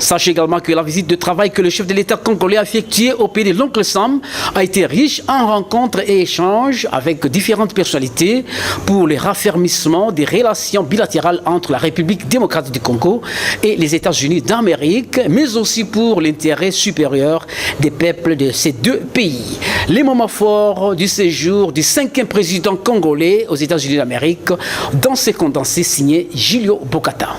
Sachez également que la visite de travail que le chef de l'État congolais a effectuée au pays de l'oncle Sam a été riche en rencontres et échanges avec différentes personnalités pour le raffermissement des relations bilatérales entre la République démocratique du Congo et les États-Unis d'Amérique, mais aussi pour l'intérêt supérieur des peuples de ces deux pays. Les moments forts du séjour du 5e président congolais aux États-Unis d'Amérique dans ces condensés signés Julio Bokata.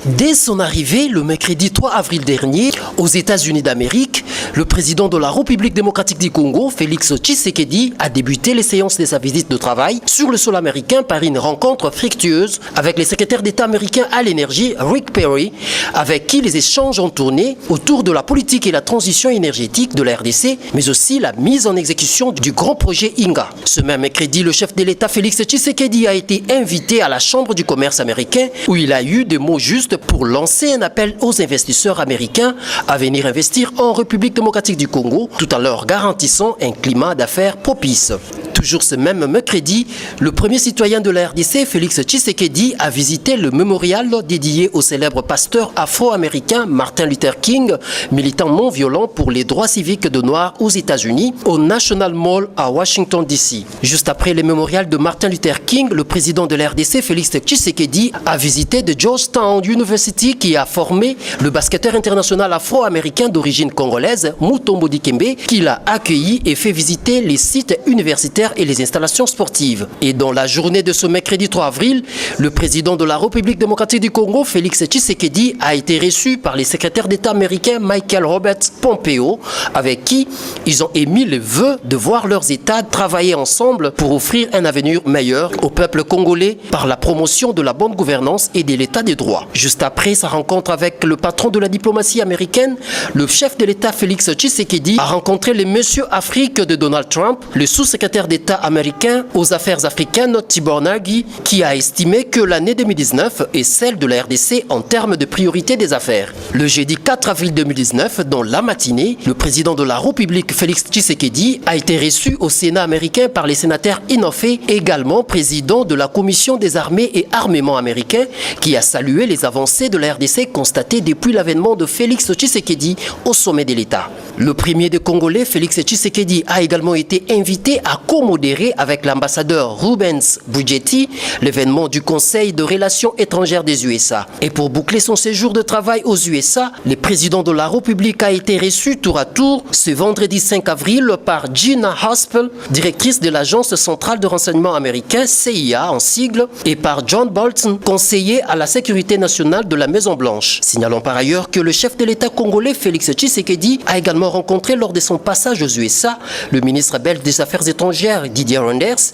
Dès son arrivée le mercredi 3 avril dernier aux États-Unis d'Amérique, le président de la République démocratique du Congo, Félix Tshisekedi, a débuté les séances de sa visite de travail sur le sol américain par une rencontre fructueuse avec le secrétaire d'État américain à l'énergie, Rick Perry, avec qui les échanges ont tourné autour de la politique et la transition énergétique de la RDC, mais aussi la mise en exécution du grand projet INGA. Ce même mercredi, le chef de l'État, Félix Tshisekedi, a été invité à la Chambre du commerce américain où il a eu des mots justes pour lancer un appel aux investisseurs américains à venir investir en République démocratique du Congo, tout en leur garantissant un climat d'affaires propice. Toujours ce même mercredi, le premier citoyen de la RDC, Félix Tshisekedi, a visité le mémorial dédié au célèbre pasteur afro-américain Martin Luther King, militant non violent pour les droits civiques de Noirs aux États-Unis, au National Mall à Washington DC. Juste après le mémorial de Martin Luther King, le président de la RDC, Félix Tshisekedi, a visité de Georgetown University qui a formé le basketteur international afro-américain d'origine congolaise, Mutombo Dikembe, qui l'a accueilli et fait visiter les sites universitaires et les installations sportives. Et dans la journée de ce mercredi 3 avril, le président de la République démocratique du Congo, Félix Tshisekedi, a été reçu par le secrétaire d'État américain Michael Robert Pompeo, avec qui ils ont émis le vœu de voir leurs États travailler ensemble pour offrir un avenir meilleur au peuple congolais par la promotion de la bonne gouvernance et de l'état des droits. Juste après sa rencontre avec le patron de la diplomatie américaine, le chef de l'État Félix Tshisekedi a rencontré le monsieur Afrique de Donald Trump, le sous-secrétaire d'État américain aux affaires africaines Tibor Nagy, qui a estimé que l'année 2019 est celle de la RDC en termes de priorité des affaires. Le jeudi 4 avril 2019, dans la matinée, le président de la République Félix Tshisekedi a été reçu au Sénat américain par les sénateurs Inofé, également président de la Commission des armées et armements américains, qui a salué les avancées de la RDC constatées depuis l'avènement de Félix Tshisekedi au sommet de l'État. Le premier des Congolais, Félix Tshisekedi, a également été invité à co-modérer avec l'ambassadeur Rubens Budgetti l'événement du Conseil de relations étrangères des USA. Et pour boucler son séjour de travail aux USA, le président de la République a été reçu tour à tour ce vendredi 5 avril par Gina Haspel, directrice de l'Agence centrale de renseignement américain, CIA en sigle, et par John Bolton, conseiller à la sécurité nationale de la Maison-Blanche. Signalons par ailleurs que le chef de l'État congolais, Félix Tshisekedi, a également rencontré lors de son passage aux USA le ministre belge des Affaires étrangères, Didier Reynders,